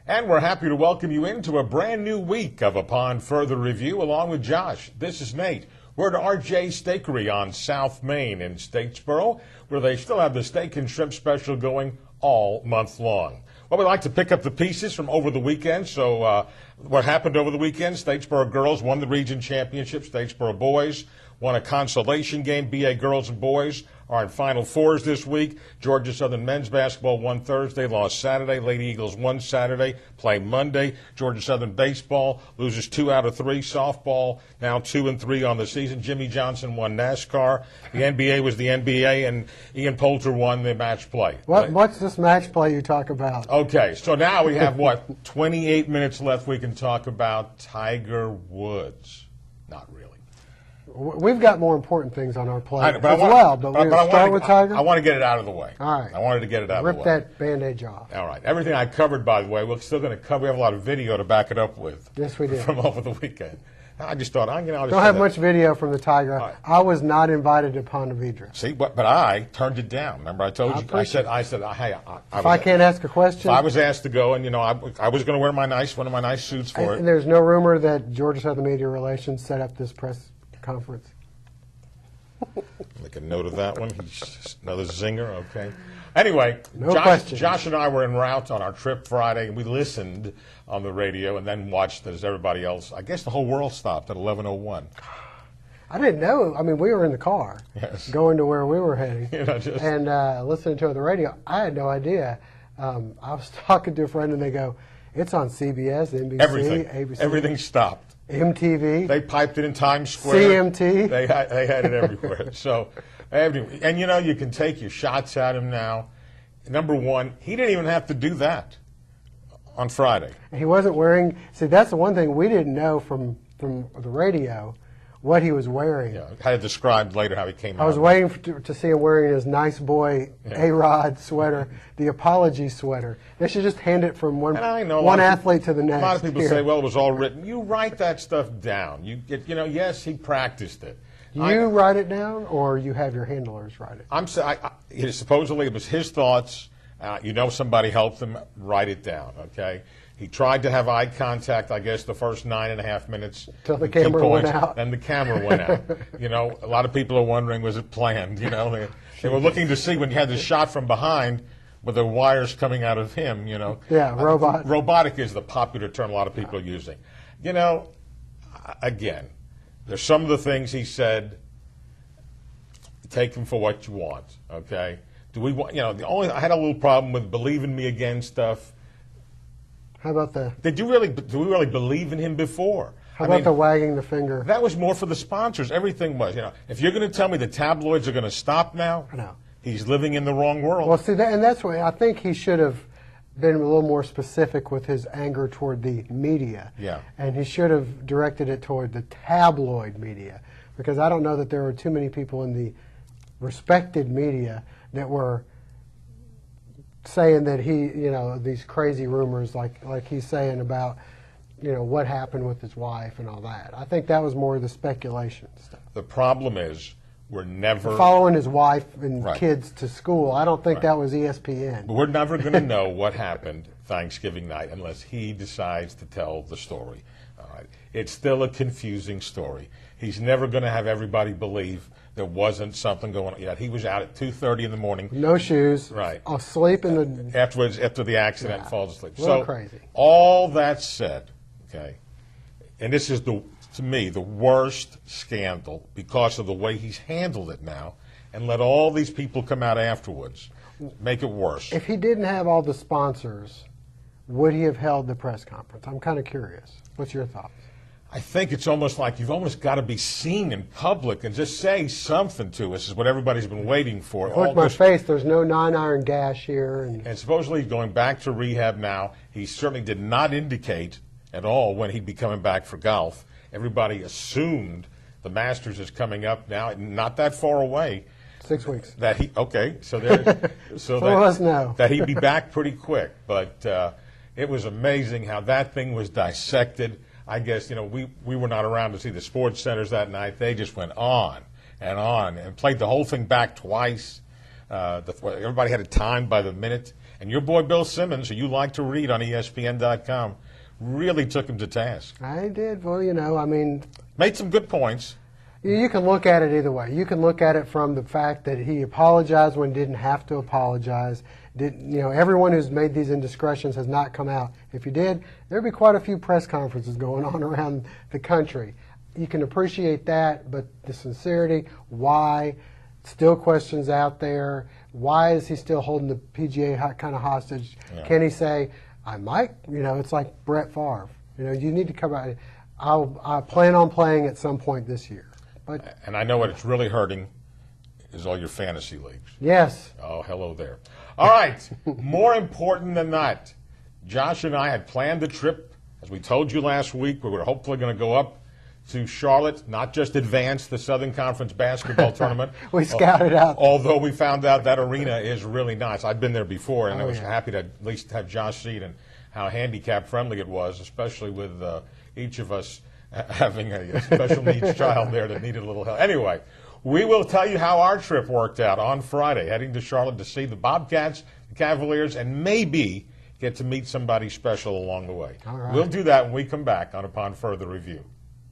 And we're happy to welcome you into a brand new week of Upon Further Review along with Josh. This is Nate. We're at RJ Steakery on South Main in Statesboro, where they still have the steak and shrimp special going all month long. Well, we like to pick up the pieces from over the weekend. So what happened over the weekend? Statesboro girls won the region championship. Statesboro boys won a consolation game. BA girls and boys are in Final Fours this week. Georgia Southern men's basketball won Thursday, lost Saturday. Lady Eagles won Saturday, play Monday. Georgia Southern baseball loses 2 out of 3. Softball now 2-3 on the season. Jimmy Johnson won NASCAR. The NBA was the NBA, and Ian Poulter won the match play. What's this match play you talk about? Okay, so now we have, 28 minutes left. We can talk about Tiger Woods. Not really. We've got more important things on our plate but we'll start with Tiger. I want to get it out of the way. All right. I wanted to get it out of the way. Rip that bandage off. All right. Everything I covered, by the way, we're still going to cover. We have a lot of video to back it up with. Yes, we did. From over the weekend. I just thought, I'll just don't have much video from the Tiger. Right. I was not invited to Ponte Vedra. See, but I turned it down. Remember, I told you. I said, hey, if I can't ask a question. If I was asked to go, and I was going to wear one of my nice suits for it. And there's no rumor that Georgia Southern Media Relations set up this press conference. Make a note of that one. Another zinger, okay. Anyway, Josh and I were en route on our trip Friday, and we listened on the radio and then watched as everybody else. I guess the whole world stopped at 11:01. I didn't know. I mean, we were in the car going to where we were heading and listening to it on the radio. I had no idea. I was talking to a friend, and they go, it's on CBS, NBC, ABC. Everything stopped. MTV. They piped it in Times Square. CMT. They had it everywhere. So, and you can take your shots at him now. Number one, he didn't even have to do that on Friday. He wasn't wearing. See, that's the one thing we didn't know from the radio, what he was wearing. Yeah, I had described later how he came out. I was waiting to see him wearing his nice boy A-Rod sweater, the apology sweater. They should just hand it from one athlete to the next. A lot of people say, well, it was all written. You write that stuff down. Yes, he practiced it. You write it down, or you have your handlers write it? Supposedly it was his thoughts. Somebody helped him write it down, okay? He tried to have eye contact, I guess, the first 9.5 minutes. Till the camera went out. Then the camera went out. A lot of people are wondering, was it planned? They were looking to see when you had the shot from behind with the wires coming out of him, Yeah, robot. Robotic is the popular term a lot of people are using. Again, there's some of the things he said, take them for what you want, okay? I had a little problem with believe in me again stuff. How about the? Do we really believe in him before? How about the wagging the finger? That was more for the sponsors. Everything was, if you're going to tell me the tabloids are going to stop now, no. He's living in the wrong world. Well, see, and that's why I think he should have been a little more specific with his anger toward the media. Yeah. And he should have directed it toward the tabloid media, because I don't know that there were too many people in the respected media that were saying that he, these crazy rumors like he's saying about, what happened with his wife and all that. I think that was more the speculation stuff. The problem is we're never following his wife and kids to school. I don't think that was ESPN. But we're never going to know what happened Thanksgiving night unless he decides to tell the story. All right. It's still a confusing story. He's never going to have everybody believe there wasn't something going on. Yeah, he was out at 2:30 in the morning. No shoes. Right. Asleep in the... After the accident, falls asleep. A little crazy. All that said, okay, and this is, to me, the worst scandal because of the way he's handled it now, and let all these people come out afterwards, make it worse. If he didn't have all the sponsors, would he have held the press conference? I'm kind of curious. What's your thoughts? I think it's almost like you've almost got to be seen in public and just say something to us is what everybody's been waiting for. Look, my face, there's no 9-iron gash here. And supposedly going back to rehab now, he certainly did not indicate at all when he'd be coming back for golf. Everybody assumed the Masters is coming up now, not that far away. 6 weeks. That he'd be back pretty quick. But it was amazing how that thing was dissected. I guess, we were not around to see the sports centers that night. They just went on and played the whole thing back twice. Everybody had it timed by the minute. And your boy Bill Simmons, who you like to read on ESPN.com, really took him to task. I did. Well, you know, I mean, made some good points. You can look at it either way. You can look at it from the fact that he apologized when he didn't have to apologize. Everyone who's made these indiscretions has not come out. If you did, there'd be quite a few press conferences going on around the country. You can appreciate that, but the sincerity, why, still questions out there. Why is he still holding the PGA kind of hostage? Yeah. Can he say, I might, it's like Brett Favre. You need to come out. I plan on playing at some point this year. And I know what it's really hurting is all your fantasy leagues. Yes. Oh, hello there. All right. More important than that, Josh and I had planned the trip. As we told you last week, we were hopefully going to go up to Charlotte, not just advance the Southern Conference basketball tournament. We scouted out. Although we found out that arena is really nice. I've been there before, and I was happy to at least have Josh see it and how handicap friendly it was, especially with each of us having a special needs child there that needed a little help. Anyway, we will tell you how our trip worked out on Friday, heading to Charlotte to see the Bobcats, the Cavaliers, and maybe get to meet somebody special along the way. All right. We'll do that when we come back on Upon Further Review.